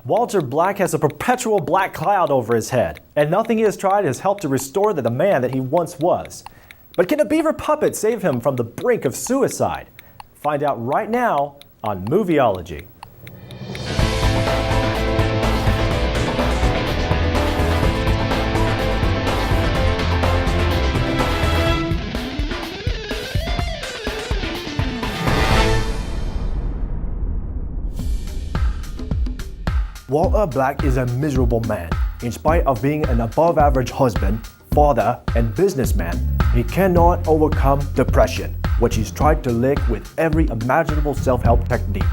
Walter Black has a perpetual black cloud over his head, and nothing he has tried has helped to restore the man that he once was. But can a beaver puppet save him from the brink of suicide? Find out right now on Movieology. Walter Black is a miserable man. In spite of being an above-average husband, father, and businessman, he cannot overcome depression, which he's tried to lick with every imaginable self-help technique.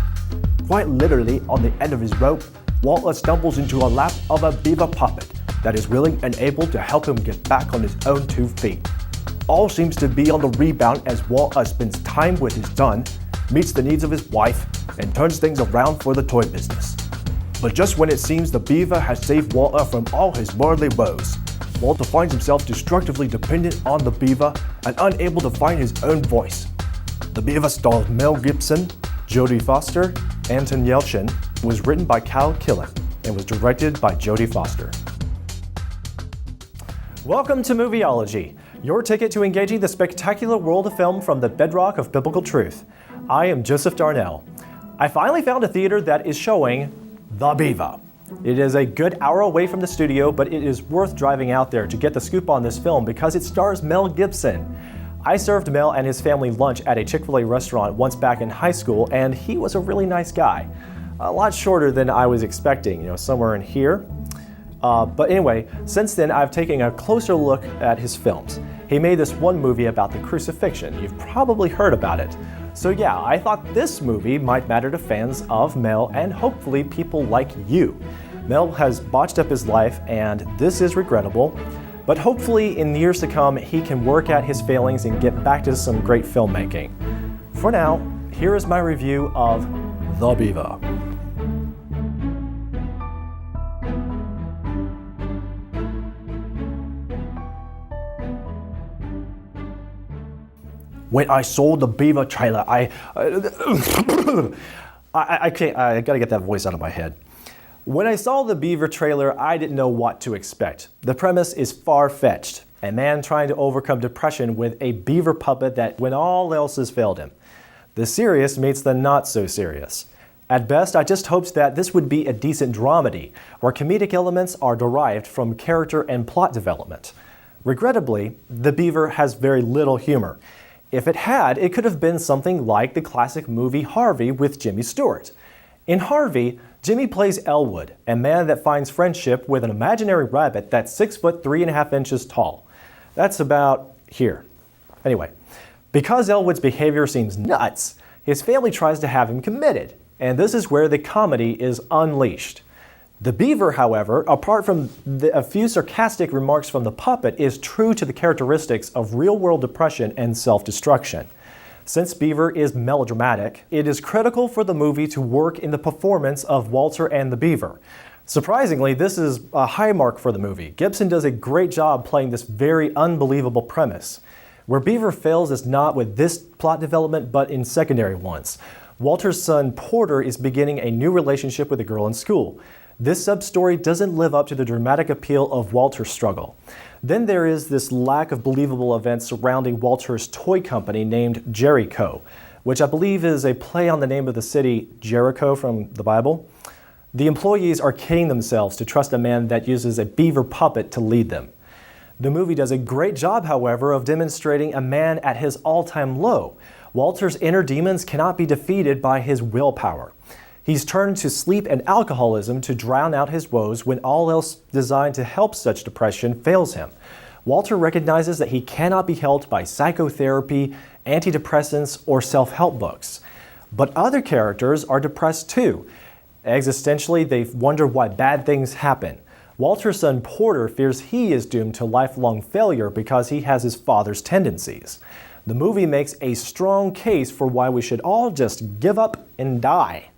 Quite literally, on the end of his rope, Walter stumbles into a lap of a beaver puppet that is willing and able to help him get back on his own 2 feet. All seems to be on the rebound as Walter spends time with his son, meets the needs of his wife, and turns things around for the toy business. But just when it seems the beaver has saved Walter from all his worldly woes, Walter finds himself destructively dependent on the beaver and unable to find his own voice. The Beaver stars Mel Gibson, Jodie Foster, and Anton Yelchin, was written by Kyle Killen and was directed by Jodie Foster. Welcome to Movieology, your ticket to engaging the spectacular world of film from the bedrock of biblical truth. I am Joseph Darnell. I finally found a theater that is showing The Beaver. It is a good hour away from the studio, but it is worth driving out there to get the scoop on this film because it stars Mel Gibson. I served Mel and his family lunch at a Chick-fil-A restaurant once back in high school, and he was a really nice guy. A lot shorter than I was expecting, somewhere in here. But anyway, since then I've taken a closer look at his films. He made this one movie about the crucifixion. You've probably heard about it. So yeah, I thought this movie might matter to fans of Mel and hopefully people like you. Mel has botched up his life and this is regrettable, but hopefully in years to come he can work at his failings and get back to some great filmmaking. For now, here is my review of The Beaver. When I saw the Beaver trailer, I gotta get that voice out of my head. When I saw the Beaver trailer, I didn't know what to expect. The premise is far-fetched. A man trying to overcome depression with a beaver puppet that when all else has failed him. The serious meets the not so serious. At best, I just hoped that this would be a decent dramedy, where comedic elements are derived from character and plot development. Regrettably, the Beaver has very little humor. If it had, it could have been something like the classic movie Harvey with Jimmy Stewart. In Harvey, Jimmy plays Elwood, a man that finds friendship with an imaginary rabbit that's 6 foot 3.5 inches tall. That's about here. Anyway, because Elwood's behavior seems nuts, his family tries to have him committed, and this is where the comedy is unleashed. The Beaver, however, apart from a few sarcastic remarks from the puppet, is true to the characteristics of real-world depression and self-destruction. Since Beaver is melodramatic, it is critical for the movie to work in the performance of Walter and the Beaver. Surprisingly, this is a high mark for the movie. Gibson does a great job playing this very unbelievable premise. Where Beaver fails is not with this plot development, but in secondary ones. Walter's son Porter is beginning a new relationship with a girl in school. This sub-story doesn't live up to the dramatic appeal of Walter's struggle. Then there is this lack of believable events surrounding Walter's toy company named Jericho, which I believe is a play on the name of the city Jericho from the Bible. The employees are kidding themselves to trust a man that uses a beaver puppet to lead them. The movie does a great job, however, of demonstrating a man at his all-time low. Walter's inner demons cannot be defeated by his willpower. He's turned to sleep and alcoholism to drown out his woes when all else designed to help such depression fails him. Walter recognizes that he cannot be helped by psychotherapy, antidepressants, or self-help books. But other characters are depressed too. Existentially, they wonder why bad things happen. Walter's son Porter fears he is doomed to lifelong failure because he has his father's tendencies. The movie makes a strong case for why we should all just give up and die.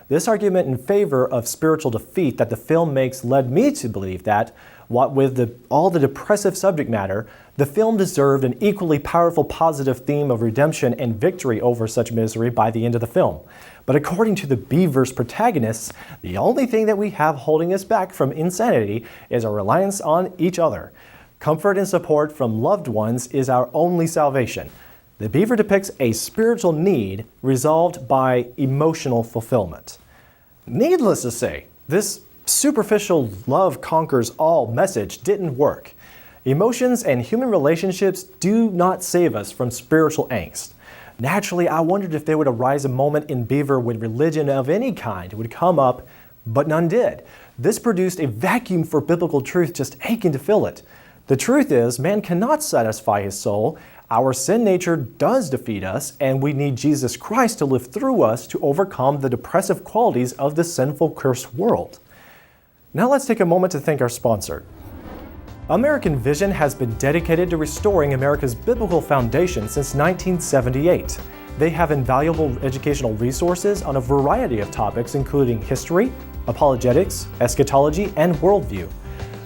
This argument in favor of spiritual defeat that the film makes led me to believe that, what with all the depressive subject matter, The film deserved an equally powerful positive theme of redemption and victory over such misery by the end of the film. But according to the Beaver's protagonists, the only thing that we have holding us back from insanity is our reliance on each other. Comfort and support from loved ones is our only salvation. The Beaver depicts a spiritual need resolved by emotional fulfillment. Needless to say, this superficial love conquers all message didn't work. Emotions and human relationships do not save us from spiritual angst. Naturally, I wondered if there would arise a moment in Beaver when religion of any kind would come up, but none did. This produced a vacuum for biblical truth just aching to fill it. The truth is, man cannot satisfy his soul. Our sin nature does defeat us, and we need Jesus Christ to live through us to overcome the depressive qualities of this sinful, cursed world. Now let's take a moment to thank our sponsor. American Vision has been dedicated to restoring America's biblical foundation since 1978. They have invaluable educational resources on a variety of topics including history, apologetics, eschatology, and worldview.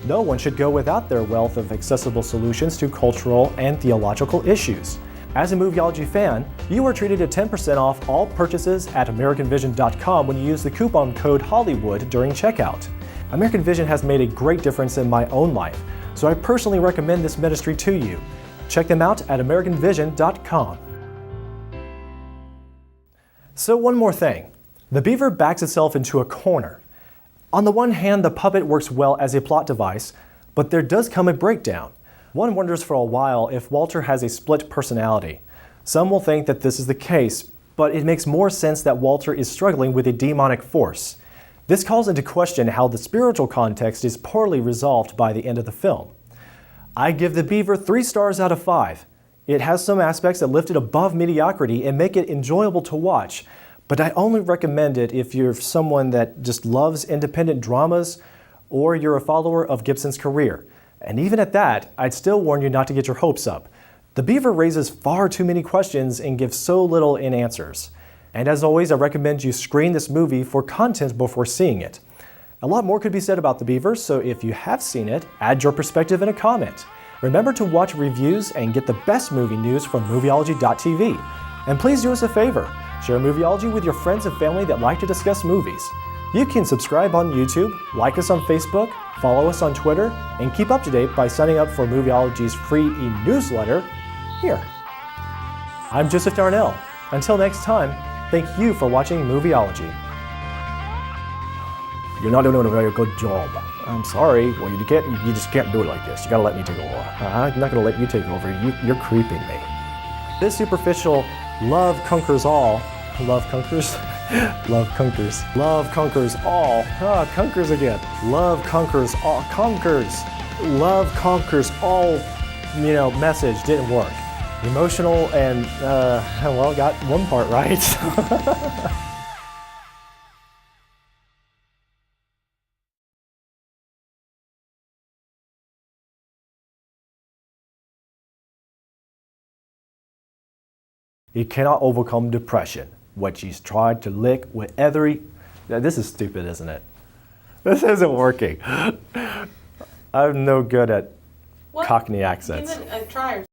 No one should go without their wealth of accessible solutions to cultural and theological issues. As a Movieology fan, you are treated to 10% off all purchases at AmericanVision.com when you use the coupon code Hollywood during checkout. American Vision has made a great difference in my own life, so I personally recommend this ministry to you. Check them out at AmericanVision.com. So one more thing. The Beaver backs itself into a corner. On the one hand, the puppet works well as a plot device, but there does come a breakdown. One wonders for a while if Walter has a split personality. Some will think that this is the case, but it makes more sense that Walter is struggling with a demonic force. This calls into question how the spiritual context is poorly resolved by the end of the film. I give the Beaver 3 stars out of 5. It has some aspects that lift it above mediocrity and make it enjoyable to watch, but I only recommend it if you're someone that just loves independent dramas or you're a follower of Gibson's career. And even at that, I'd still warn you not to get your hopes up. The Beaver raises far too many questions and gives so little in answers. And as always, I recommend you screen this movie for content before seeing it. A lot more could be said about The Beaver, so if you have seen it, add your perspective in a comment. Remember to watch reviews and get the best movie news from Movieology.tv. And please do us a favor. Share Movieology with your friends and family that like to discuss movies. You can subscribe on YouTube, like us on Facebook, follow us on Twitter, and keep up to date by signing up for Movieology's free e-newsletter here. I'm Joseph Darnell. Until next time, thank you for watching Movieology. You're not doing a very good job. I'm sorry. Well, you just can't do it like this. You gotta let me take over. I'm not gonna let you take over. You're creeping me. This superficial love conquers all. Love conquers? Love conquers. Love conquers all. Conquers again. Love conquers all. Conquers. Love conquers all, message didn't work. Emotional and, got one part right. You cannot overcome depression, which he's tried to lick with every... This is stupid, isn't it? This isn't working. I'm no good at Cockney accents. Give it a try.